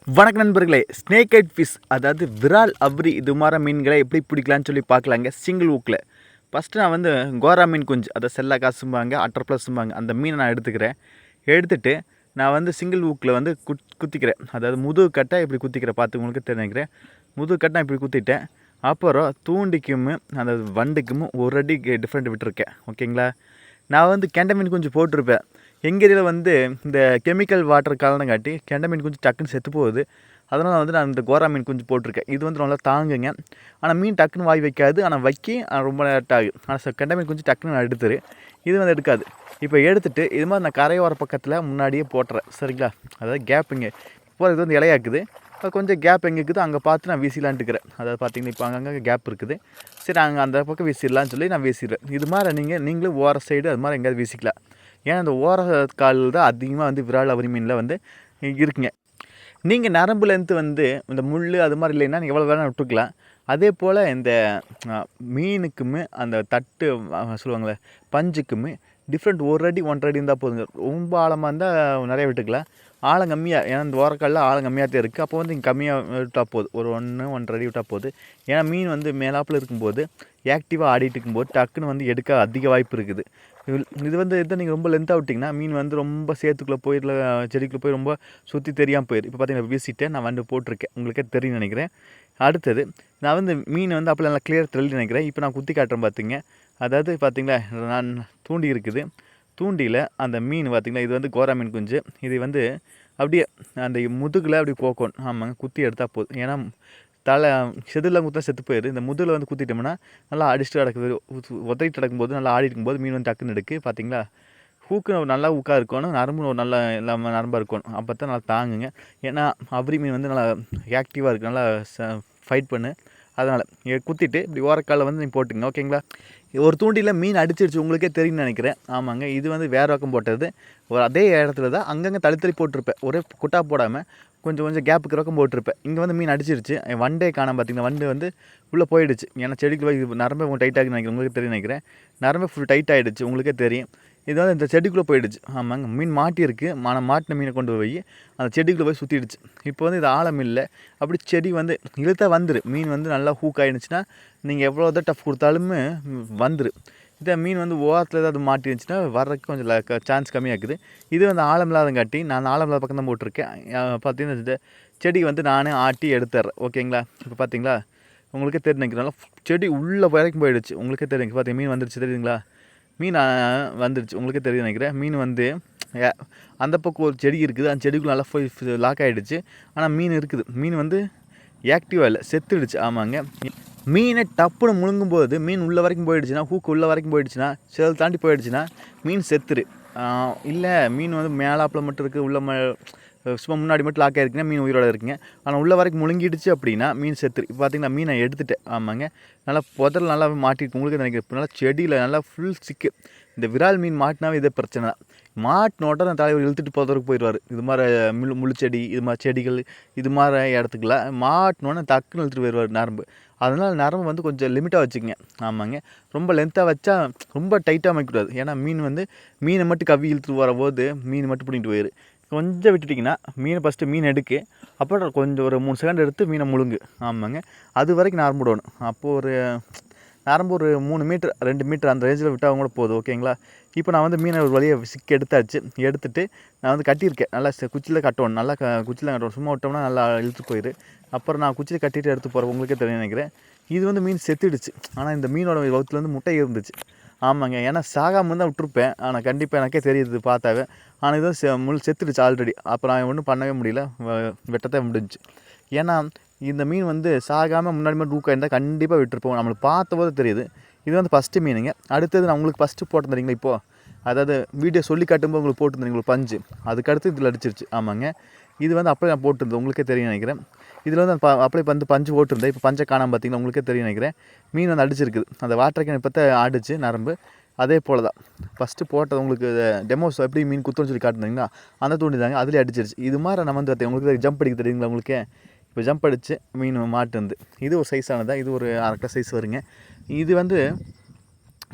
வணக்கம் நண்பர்களே. Snake head fish அதாவது விரால் அவ்ரி இது மாதிரி மீன்களை எப்படி பிடிக்கலான்னு சொல்லி பார்க்கலாங்க சிங்கிள் ஊக்கில். ஃபஸ்ட்டு நான் வந்து கோரா மீன் குஞ்சு அதை செல்லா காசும்பாங்க அட்டர் ப்ளஸ்ம்பாங்க அந்த மீனை நான் எடுத்துக்கிறேன். எடுத்துகிட்டு நான் வந்து சிங்கிள் ஊக்கில் வந்து குத்திக்கிறேன். அதாவது முதுகு கட்டை இப்படி குத்திக்கிறேன். பார்த்து உங்களுக்கு தெரிஞ்சுக்கிறேன். முதுகு கட்டை நான் இப்படி குத்திட்டேன். அப்புறம் தூண்டிக்கும் அந்த வண்டுக்கும் ஒரு அடி டிஃப்ரெண்ட் விட்டுருக்கேன். ஓகேங்களா. நான் வந்து கெண்டை மீன் குஞ்சு போட்டிருப்பேன். எங்கள் ஏரியாவில் வந்து இந்த கெமிக்கல் வாட்டர் காட்டி கெண்டை மீன் குஞ்சு டக்குன்னு செத்து போகுது. அதனால் வந்து நான் இந்த கோரா மீன் குஞ்சு போட்டிருக்கேன். இது வந்து நல்லா தாங்குங்க. ஆனால் மீன் டக்குன்னு வாய் வைக்காது. ஆனால் வைக்கி ரொம்ப லேட் ஆகுது. ஆனால் கெண்டை மீன் குஞ்சு டக்குன்னு நான் எடுத்துரு. இது வந்து எடுக்காது. இப்போ எடுத்துகிட்டு இது மாதிரி நான் கரையோர பக்கத்தில் முன்னாடியே போட்டுறேன். சரிங்களா. அதாவது கேப்புங்க இப்போ இது வந்து இலையாக்குது. கொஞ்சம் கேப் எங்கே இருக்குது அங்கே பார்த்து நான் வீசிலான்ட்டுக்கிறேன். அதாவது பார்த்தீங்கன்னா இப்போ அங்கங்கே கேப் இருக்குது. சரி அங்கே அந்த பக்கம் வீசிடலான்னு சொல்லி நான் வீசிடுறேன். இது மாதிரி நீங்களும் ஓர சைடு அது மாதிரி எங்கேயாவது வீசிக்கலாம். ஏன்னா அந்த ஓர கால் தான் அதிகமாக வந்து விரால் அவ்ரி மீனில் வந்து இருக்குங்க. நீங்கள் நரம்புலேருந்து வந்து இந்த முள் அது மாதிரி இல்லைன்னா நீங்கள் எவ்வளோ வேணால் விட்டுக்கலாம். அதே போல் இந்த மீனுக்குமே அந்த தட்டு சொல்லுவாங்களே பஞ்சுக்குமே டிஃப்ரெண்ட் ஒரு அடி 1.5 அடி இருந்தால் போதுங்க. ரொம்ப ஆழமாக இருந்தால் நிறைய விட்டுக்கலாம். ஆழம் கம்மியாக ஏன்னா இந்த ஓரக்காலில் ஆழம் கம்மியாக தான் இருக்குது. அப்போ வந்து இங்கே கம்மியாக விட்டால் போகுது. ஒரு 1.5 அடி விட்டால் போகுது. ஏன்னா மீன் வந்து மேலாப்பில் இருக்கும்போது ஆக்டிவாக ஆடிட்டு இருக்கும்போது டக்குன்னு வந்து எடுக்க அதிக வாய்ப்பு இருக்குது. இது வந்து இதை நீங்கள் ரொம்ப லென்த்தாக விட்டிங்கன்னா மீன் வந்து ரொம்ப சேத்துக்குள்ளே போய் இல்லை செடிக்குள்ளே போய் ரொம்ப சுற்றி தெரியாமல் போயிடும். இப்போ பார்த்தீங்கன்னா வீசிட்டேன் நான் வந்து போட்டிருக்கேன். உங்களுக்கே தெரியும் நினைக்கிறேன். அடுத்தது நான் வந்து மீன் வந்து அப்போ நல்லா கிளியர் தெளிவு நினைக்கிறேன். இப்போ நான் குத்தி காட்டுறேன் பார்த்திங்க. அதாவது பார்த்திங்களா நான் தூண்டி இருக்குது. தூண்டியில் அந்த மீன் பார்த்திங்கன்னா இது வந்து கோரா மீன் குஞ்சு. இது வந்து அப்படியே அந்த முதுகில் அப்படி போக்கணும். ஆமாங்க குத்தி எடுத்தால் போதும். ஏன்னா தலை செதிலாம் குத்தா செத்து போயிடுது. இந்த முதுகில் வந்து குத்திட்டோம்னா நல்லா அடிச்சுட்டு கிடக்குது. உதறிட்டு கிடக்கும்போது நல்லா ஆடி இருக்கும்போது மீன் வந்து டக்குன்னு எடுக்கு. பார்த்திங்களா ஹூக்கு நல்லா ஊக்காக இருக்கணும். நரம்பு ஒரு நல்லா இல்லாமல் நரம்பாக இருக்கணும். அப்போ தான் நல்லா தாங்குங்க. ஏன்னா அவ்ரி மீன் வந்து நல்லா ஆக்டிவாக இருக்குது. நல்லா ஃபைட் பண்ணு. அதனால் குத்திட்டு இப்படி ஓரக்காலில் வந்து நீங்கள் போட்டுங்க. ஓகேங்களா. ஒரு தூண்டியில் மீன் அடிச்சிருச்சு உங்களுக்கே தெரியும்னு நினைக்கிறேன். ஆமாங்க இது வந்து வேறு பக்கம் போட்டது. ஒரு அதே இடத்துல தான் அங்கங்கே தள்ளி போட்டிருப்பேன். ஒரே குட்டா போடாமல் கொஞ்சம் கொஞ்சம் கேப்புக்கு பக்கம் போட்டிருப்பேன். இங்கே வந்து மீன் அடிச்சிருச்சு. வண்டே காணாமல் பார்த்திங்கன்னா வண்டு வந்து உள்ளே போயிடுச்சு. ஏன்னா செடிக்கு போய் நரம்பே உங்களுக்கு டைட்டாக நினைக்கிறேன். உங்களுக்கு தெரியும் நினைக்கிறேன். நரம்பே ஃபுல் டைட் ஆகிடுச்சு. உங்களுக்கே தெரியும். இது வந்து இந்த செடிக்குள்ளே போயிடுச்சு. ஆமாங்க மீன் மாட்டியிருக்கு. மாட்டின மீனை கொண்டு போய் அந்த செடிக்குள்ளே போய் சுற்றிடுச்சு. இப்போ வந்து இது ஆழம் இல்லை. அப்படி செடி வந்து இழுத்தா வந்துரு. மீன் வந்து நல்லா ஹூக் ஆகிடுச்சுன்னா நீங்கள் எவ்வளோ தான் டஃப் கொடுத்தாலுமே வந்துரு. இதே மீன் வந்து ஓரத்தில் ஏதாவது மாட்டிருந்துச்சுன்னா வர்றதுக்கு கொஞ்சம் சான்ஸ் கம்மியாக்குது. இது வந்து ஆழம் இல்லாதங்காட்டி நான் ஆழம் இல்லாத பக்கம் தான் போட்டிருக்கேன். பார்த்தீங்கன்னா இந்த செடி வந்து நானே ஆட்டி எடுத்துட்றேன். ஓகேங்களா. இப்போ பார்த்தீங்களா உங்களுக்கே தெரிஞ்சுக்கிறனால செடி உள்ளே வரைக்கும் போயிடுச்சு. உங்களுக்கே தெரியும். பார்த்தீங்க மீன் வந்துடுச்சு தெரியுங்களா. மீன் வந்துடுச்சு. உங்களுக்கே தெரியும் நினைக்கிறேன். மீன் வந்து அந்த பக்கம் ஒரு செடி இருக்குது. அந்த செடிக்குள்ள நல்லா போய் லாக் ஆகிடுச்சு. ஆனால் மீன் இருக்குது. மீன் வந்து ஆக்டிவாக இல்லை செத்துடுச்சு. ஆமாங்க மீனை டப்புன்னு முழுங்கும்போது மீன் உள்ள வரைக்கும் போயிடுச்சுன்னா ஹூக்கு உள்ள வரைக்கும் போயிடுச்சுன்னா சேல் தாண்டி போயிடுச்சுன்னா மீன் செத்துரு. இல்லை மீன் வந்து மேலாப்பில் மட்டும் இருக்குது. உள்ள சும்மா முன்னாடி மட்டும் லாக் ஆகிருக்குன்னா மீன் உயிரோட இருக்குங்க. ஆனால் உள்ள வரைக்கும் முழுங்கிடுச்சு அப்படின்னா மீன் செத்துரு. இப்போ பார்த்திங்கன்னா மீனை எடுத்துட்டேன். ஆமாங்க நல்லா புதல் நல்லா மாட்டிருக்கு. உங்களுக்கு நினைக்கிறேன். இப்போ நல்லா செடியில் நல்லா ஃபுல் சிக்கு. இந்த விரால் மீன் மாட்டினாவே இதே பிரச்சனை தான். மாட்டினோட்ட அந்த தலைவர் இழுத்துட்டு போகிறதுக்கு போயிடுவார். இது மாதிரி முள்ளுச்செடி இது மாதிரி செடிகள் இது மாதிரி இடத்துக்குலாம் மாட்டினோன்னே டக்குன்னு இழுத்துட்டு போயிடுவார் நரம்பு. அதனால் நரம்பு வந்து கொஞ்சம் லிமிட்டாக வச்சுக்கங்க. ஆமாங்க ரொம்ப லென்த்தாக வச்சா ரொம்ப டைட்டாக வைக்கக்கூடாது. ஏன்னா மீன் வந்து மீனை மட்டும் கவ்வி இழுத்துட்டு வரும்போது மீன் மட்டும் பிடிக்கிட்டு போயிரு. கொஞ்சம் விட்டுட்டிங்கன்னா மீனை ஃபஸ்ட்டு மீன் எடுக்கு. அப்புறம் கொஞ்சம் ஒரு 3 செகண்ட் எடுத்து மீனை முழுங்கு. ஆமாங்க அது வரைக்கும் நரம்பு விடணும். அப்போது ஒரு நரம்பு ஒரு 3 மீட்டர் 2 மீட்டர் அந்த ரேஞ்சில் விட்டால் கூட போதும். ஓகேங்களா. இப்போ நான் வந்து மீனை ஒரு வழியை சிக்கி எடுத்தாச்சு. எடுத்துகிட்டு நான் வந்து கட்டியிருக்கேன். நல்லா குச்சியில் கட்டணும். நல்லா குச்சியில் கட்டணும். சும்மா விட்டோம்னா நல்லா இழுத்து போயிடு. அப்புறம் நான் குச்சியில் கட்டிட்டு எடுத்து போகிறேன். உங்களுக்கே தெரியும் நினைக்கிறேன். இது வந்து மீன் செத்துடுச்சு. ஆனால் இந்த மீனோட வகுத்துல வந்து முட்டை இருந்துச்சு. ஆமாங்க ஏன்னா சாகாமல் தான் விட்டுருப்பேன். ஆனால் கண்டிப்பாக எனக்கே தெரியுது பார்த்தாவே. ஆனால் இதுவும் செத்துடுச்சு ஆல்ரெடி. அப்போ நான் ஒன்றும் பண்ணவே முடியல. வெட்டத்தான் முடிஞ்சிச்சு. ஏன்னா இந்த மீன் வந்து சாகாமல் முன்னாடி மட்டும் டூக்காக இருந்தால் கண்டிப்பாக விட்டுருப்போம். நம்மளுக்கு பார்த்தபோது தெரியுது. இது வந்து ஃபஸ்ட்டு மீனுங்க. அடுத்தது நான் உங்களுக்கு ஃபஸ்ட்டு போட்டுருந்தீங்களா இப்போது அதாவது வீடியோ சொல்லி காட்டும்போது உங்களுக்கு போட்டுருந்தீங்க பஞ்சு. அதுக்கடுத்து இதில் அடிச்சிருச்சு. ஆமாங்க இது வந்து அப்படியே நான் போட்டிருந்தேன். உங்களுக்கே தெரியும் நினைக்கிறேன். இதில் வந்து அப்படியே வந்து பஞ்சு போட்டிருந்தேன். இப்போ பஞ்சை காணாமல் பார்த்தீங்கன்னா உங்களுக்கே தெரியும் நினைக்கிறேன். மீன் வந்து அடிச்சிருக்குது. அந்த வாட்டர் கேன் இப்போ ஆடிச்சு நரம்பு. அதே போல் தான் ஃபஸ்ட்டு போட்டது உங்களுக்கு டெமோஸ் எப்படி மீன் குத்துன்னு சொல்லி காட்டுனீங்கன்னா அந்த தூண்டி தாங்க அதுலேயே அடிச்சிருச்சு. இது மாதிரி நம்ம வந்து உங்களுக்கு ஜம்ப் அடிக்க தெரியுங்களா உங்களுக்கு. இப்போ ஜம்ப் அடித்து மீன் மாட்டு வந்து இது ஒரு சைஸானதாக இது ஒரு 1/2 கிலோ சைஸ் வருங்க. இது வந்து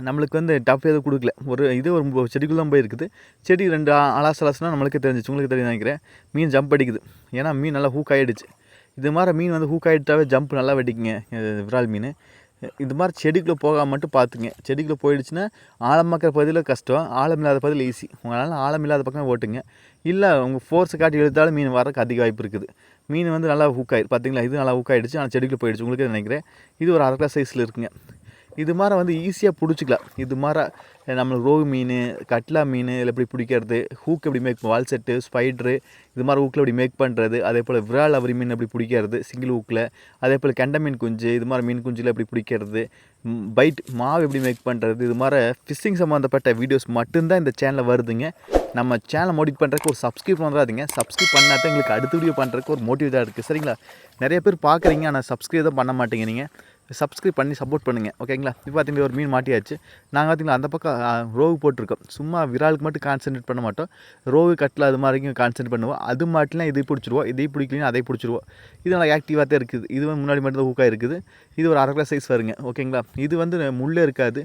நம்மளுக்கு வந்து டஃப் எதுவும் கொடுக்கல. ஒரு செடிக்குள்ளே தான் போயிருக்குது. செடி 2 அலாசலாசுனா நம்மளுக்கே தெரிஞ்சிச்சு, உங்களுக்கு தெரியும் நினைக்கிறேன். மீன் ஜம்ப் அடிக்குது, ஏன்னா மீன் நல்லா ஹூக் ஆகிடுச்சு. இது மாதிரி மீன் வந்து ஹூக் ஆகிட்டாவே ஜம்ப் நல்லா வெடிக்குங்க விரால் மீன். இது மாதிரி செடிக்குள்ளே போகாமல் மட்டும் பார்த்துங்க. செடிக்குள்ளே போயிடுச்சுன்னா ஆழமாக்கிற பகுதியில் கஷ்டம், ஆழம் இல்லாத பகுதியில் ஈஸி. உங்களால் ஆழம் இல்லாத பக்கம் ஓட்டுங்க. இல்லை உங்கள் ஃபோர்ஸை காட்டி இழுத்தாலும் மீன் வரக்கு அதிக வாய்ப்பு இருக்குது. மீன் வந்து நல்லா ஹூக் ஆகிடுது பார்த்தீங்களா, இது நல்லா ஹூக் ஆகிடுச்சு, ஆனால் செடிக்குள்ளே போயிடுச்சு, உங்களுக்கு நினைக்கிறேன். இது ஒரு 1/2 கிலோ சைஸில் இருக்குங்க. இது மாதிரி வந்து ஈஸியாக பிடிச்சிக்கலாம். இது மாதிரி நம்மளுக்கு ரோகு மீன், கட்லா மீன் இல்லை எப்படி பிடிக்கிறது, ஹூக் எப்படி மேக் வால் செட்டு, ஸ்பைட்ரு இது மாதிரி ஹூக்கில் எப்படி மேக் பண்ணுறது, அதே போல் விரால் அவரி மீன் எப்படி பிடிக்கிறது சிங்கிள் ஹூக்கில், அதே போல் கெண்டை மீன் குஞ்சு இது மாதிரி மீன் குஞ்சில் எப்படி பிடிக்கிறது, பைட் மாவு எப்படி மேக் பண்ணுறது, இது மாதிரி ஃபிஷ்ஷிங் சம்மந்தப்பட்ட வீடியோஸ் மட்டும்தான் இந்த சேனலில் வருதுங்க. நம்ம சேனலை மோட்டிவேட் பண்ணுறதுக்கு ஒரு சப்ஸ்கிரைப் பண்ணுறாதீங்க. சப்ஸ்கிரைப் பண்ணால் தான் எங்களுக்கு அடுத்த வீடியோ பண்ணுறதுக்கு ஒரு மோட்டிவேட்டாக இருக்குது, சரிங்களா. நிறைய பேர் பார்க்குறீங்க, ஆனால் சப்ஸ்கிரைப் தான் பண்ண மாட்டேங்க. நீங்கள் சப்ஸ்கிரைப் பண்ணி சப்போர்ட் பண்ணுங்கள், ஓகேங்களா. இப்போ பார்த்தீங்கன்னா ஒரு மீன் மாட்டியாச்சு. நாங்கள் பார்த்தீங்களா அந்த பக்கம் ரோகு போட்டிருக்கோம். சும்மா விராலுக்கு மட்டும் கான்சன்ட்ரேட் பண்ண மாட்டோம், ரோகு கட்டில் அது மாதிரிக்கும் கான்சன்ட்ரேட் பண்ணுவோம். அது மாட்டிலாம் இதை பிடிச்சிருவோம், இதை பிடிக்கலாம் அதை பிடிச்சிருவோம். இது நல்லா ஆக்டிவாக தான் இருக்குது. இது வந்து முன்னாடி மட்டும் தான் ஊக்காக இருக்குது. இது ஒரு 1/2 கிலோ சைஸ் வருங்க, ஓகேங்களா. இது வந்து முள்ளே இருக்காது,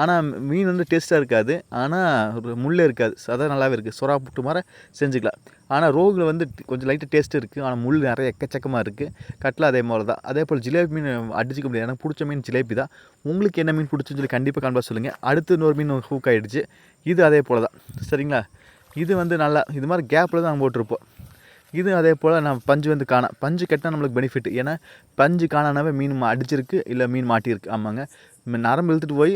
ஆனால் மீன் வந்து டேஸ்ட்டாக இருக்காது, ஆனால் முள்ளே இருக்காது, அதான் நல்லாவே இருக்குது. சொரா புட்டு மாதிரி செஞ்சுக்கலாம். ஆனால் ரோகில் வந்து கொஞ்சம் லைட்டாக டேஸ்ட் இருக்குது, ஆனால் முள் நிறைய எக்கச்சக்கமாக இருக்குது. கட்டில் அதே மாதிரி தான். அதே போல் ஜிலேபி மீன் அடிச்சிக்க முடியாது, எனக்கு பிடிச்ச மீன் ஜிலேபி தான். உங்களுக்கு என்ன மீன் பிடிச்சுன்னு சொல்லி கண்டிப்பாக கன்ஃபார்ம் சொல்லுங்கள். அடுத்து இன்னொரு மீன் ஹூக் ஆகிடுச்சு, இது அதே போல் தான், சரிங்களா. இது வந்து நல்லா இது மாதிரி கேப்பில் தான் நாங்கள் போட்டிருப்போம். இது அதே போல் நான் பஞ்சு வந்து காணா, பஞ்சு கட்டினா நம்மளுக்கு பெனிஃபிட். ஏன்னா பஞ்சு காணானாவே மீன் அடிச்சிருக்கு இல்லை மீன் மாட்டியிருக்கு. ஆமாங்க, நரம்பு இழுத்துட்டு போய்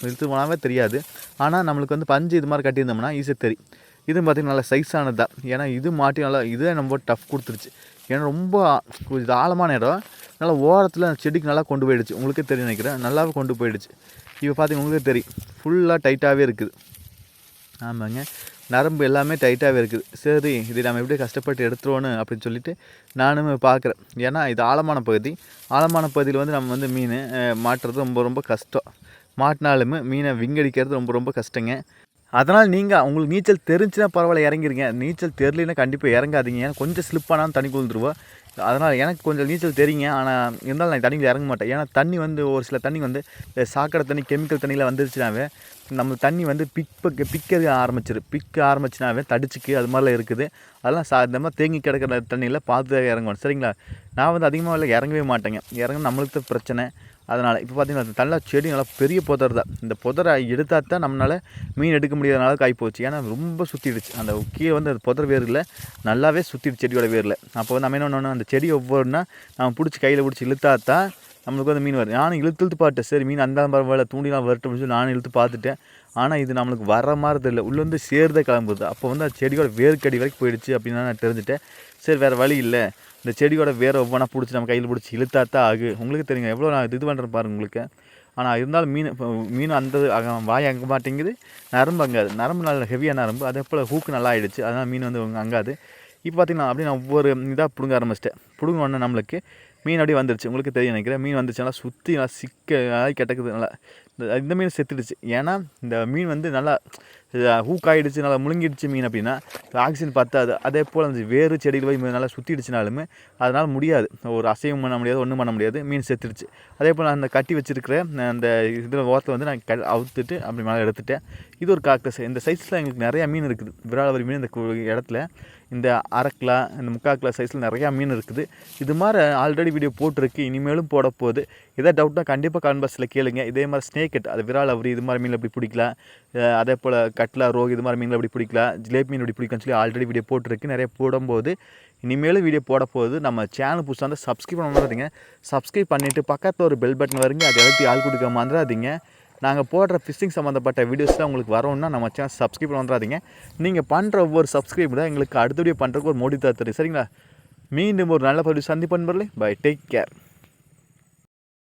இழுத்துட்டு போனாவே தெரியாது, ஆனால் நம்மளுக்கு வந்து பஞ்சு இது மாதிரி கட்டியிருந்தோம்னா ஈஸியாக தெரியும். இது பார்த்திங்கன்னா நல்லா சைஸானது தான், ஏன்னா இது மாட்டி நல்லா இதே நம்ம டஃப் கொடுத்துருச்சு. ஏன்னா ரொம்ப இது ஆழமான இடம், நல்லா ஓரத்தில் செடிக்கு நல்லா கொண்டு போயிடுச்சு, உங்களுக்கே தெரியும் நினைக்கிறேன், நல்லாவே கொண்டு போயிடுச்சு. இப்போ பார்த்திங்கன்னா உங்களுக்கே தெரியும் ஃபுல்லாக டைட்டாகவே இருக்குது. ஆமாங்க, நரம்பு எல்லாமே டைட்டாகவே இருக்குது. சரி, இது நம்ம எப்படியே கஷ்டப்பட்டு எடுத்துருவோன்னு அப்படின்னு சொல்லிட்டு நானும் பார்க்குறேன். ஏன்னா இது ஆழமான பகுதி, ஆழமான பகுதியில் வந்து நம்ம வந்து மீன் மாட்டுறது ரொம்ப ரொம்ப கஷ்டம். மாட்டினாலுமே மீனை விங்கடிக்கிறது ரொம்ப ரொம்ப கஷ்டங்க. அதனால் நீங்கள் உங்களுக்கு நீச்சல் தெரிஞ்சுன்னா பரவாயில்ல இறங்கிருங்க, நீச்சல் தெரியலன்னா கண்டிப்பாக இறங்காதீங்க. ஏன்னா கொஞ்சம் ஸ்லிப் ஆனாலும் தண்ணி குளிந்துருவோம். அதனால் எனக்கு கொஞ்சம் நீச்சல் தெரியுங்க, ஆனால் இருந்தாலும் நான் தண்ணியில் இறங்க மாட்டேன். ஏன்னா தண்ணி வந்து ஒரு சில தண்ணி வந்து சாக்கடை தண்ணி, கெமிக்கல் தண்ணியில் வந்துருச்சுனாவே நம்ம தண்ணி வந்து பிக்க ஆரம்பிச்சுனாவே தடிச்சுக்கு அது மாதிரிலாம் இருக்குது. அதெல்லாம் இந்த மாதிரி தேங்கி கிடக்கிற தண்ணியில் பார்த்து இறங்கணும், சரிங்களா. நான் வந்து அதிகமாக இல்லை இறங்கவே மாட்டேங்க, இறங்க நம்மளுக்கு தான் பிரச்சனை. அதனால் இப்போ பார்த்திங்கன்னா நல்லா செடி நல்லா பெரிய புதர் தான். இந்த புதரை எடுத்தால் தான் நம்மளால் மீன் எடுக்க முடியாதனால காய்ப்போச்சு. ஏன்னா ரொம்ப சுற்றிடுச்சு, அந்த கீழே வந்து அந்த புதர் வேரில் நல்லாவே சுற்றிடுச்சு செடியோட வேரில். அப்போ வந்து நம்ம என்ன பண்ணணும், அந்த செடி ஒவ்வொருனா நம்ம பிடிச்சி கையில் பிடிச்சி இழுத்தா தான் நம்மளுக்கு வந்து மீன் வரும். நானும் இழுத்து பார்த்தேன், சரி மீன் அந்த வேலை தூண்டிலாம் வரட்டும் சொல்லி நானும் இழுத்து பார்த்துட்டேன். ஆனால் இது நம்மளுக்கு வர மாதிரி தெரியல, உள்ளே வந்து சேர்ந்தே கிளம்புது. அப்போ வந்து அந்த செடியோட வேர்க்கடி வரைக்கும் போயிடுச்சு அப்படின்னு நான் தெரிஞ்சுட்டேன். சரி வேறு வழி இல்லை, இந்த செடியோட வேறு ஒவ்வொன்றா பிடிச்சி நம்ம கையில் பிடிச்சி இழுத்தாத்தான் ஆகு. உங்களுக்கு தெரியுங்க எவ்வளோ நான் இது பண்ணுறேன் பாருங்கள் உங்களுக்கு. ஆனால் இருந்தாலும் மீன் அந்த வாய் அங்க மாட்டேங்குது, நரம்பு அங்காது, நரம்பு நல்ல ஹெவியாக நரம்பு. அதே போல் ஹூக்கு நல்லா ஆகிடுச்சு, அதனால் மீன் வந்து அங்காது. இப்போ பார்த்திங்கன்னா அப்படியே நான் ஒவ்வொரு இதாக பிடுங்க ஆரம்பிச்சிட்டேன். பிடுங்க உடனே நம்மளுக்கு மீன் அப்படியே வந்துருச்சு, உங்களுக்கு தெரியும் நினைக்கிறேன். மீன் வந்துச்சு, நல்லா சுற்றி நல்லா கிடக்குது. நல்லா இந்த மீன் செத்துடுச்சு. ஏன்னா இந்த மீன் வந்து நல்லா ஹூக் ஆகிடுச்சு, நல்லா முழுங்கிடுச்சு மீன் அப்படின்னா ஆக்சிஜன் பத்தாது. அதே போல் அந்த வேறு செடியில் போய் நல்லா சுற்றிடுச்சுனாலுமே அதனால் முடியாது, ஒரு அசைவம் பண்ண முடியாது, ஒன்றும் பண்ண முடியாது, மீன் செத்துடுச்சு. அதே போல் அந்த கட்டி வச்சுருக்கிற அந்த இதில் ஓரத்தை வந்து நான் அவுத்துட்டு அப்படி மேலே எடுத்துட்டேன். இது ஒரு காக்டஸ். இந்த சைஸில் எங்களுக்கு நிறையா மீன் இருக்குது, விரால் மீன் இந்த இடத்துல. இந்த 1/2 கிலோ இந்த 3/4 கிலோ சைஸில் நிறையா மீன் இருக்குது. இது மாதிரி ஆல்ரெடி வீடியோ போட்டிருக்கு, இனிமேலும் போட போகுது. எதாவது டவுட்னா கண்டிப்பாக கமெண்ட் பாக்ஸில் கேளுங்க. இதே மாதிரி ஸ்னேக் ஹெட், அது விரால் அவரி இது மாதிரி மீன் எப்படி பிடிக்கலாம், அதே போல் கட்லா ரோகு இது மாதிரி மீன் எப்படி பிடிக்கலாம், ஜிலேபி மீன் எப்படி பிடிக்கலாம்னு சொல்லி ஆல்ரெடி வீடியோ போட்டிருக்கு. நிறைய போடும்போது இனிமேலும் வீடியோ போட போகுது. நம்ம சேனல் புதுசாக வந்து சப்ஸ்கிரைப் பண்ண மறந்துடாதீங்க. சப்ஸ்கிரைப் பண்ணிவிட்டு பக்கத்தில் ஒரு பெல் பட்டன் வருங்க, அதை எழுத்தி ஆள் கொடுக்க மறந்துடாதீங்க. நாங்கள் போடுற ஃபிஷ்ஷிங் சம்மந்தப்பட்ட வீடியோஸ்லாம் உங்களுக்கு வரணும்னா நம்ம சேனல் சப்ஸ்கிரைப் பண்ணுறாதீங்க. நீங்கள் பண்ணுற ஒவ்வொரு சப்ஸ்கிரைப் தான் எங்களுக்கு அடுத்த வீடியோ பண்ணுறதுக்கு ஒரு மோட்டிவேட் தரும், சரிங்களா. மீண்டும் ஒரு நல்ல பதிவு சந்திப்பன் பை, டேக் கேர்.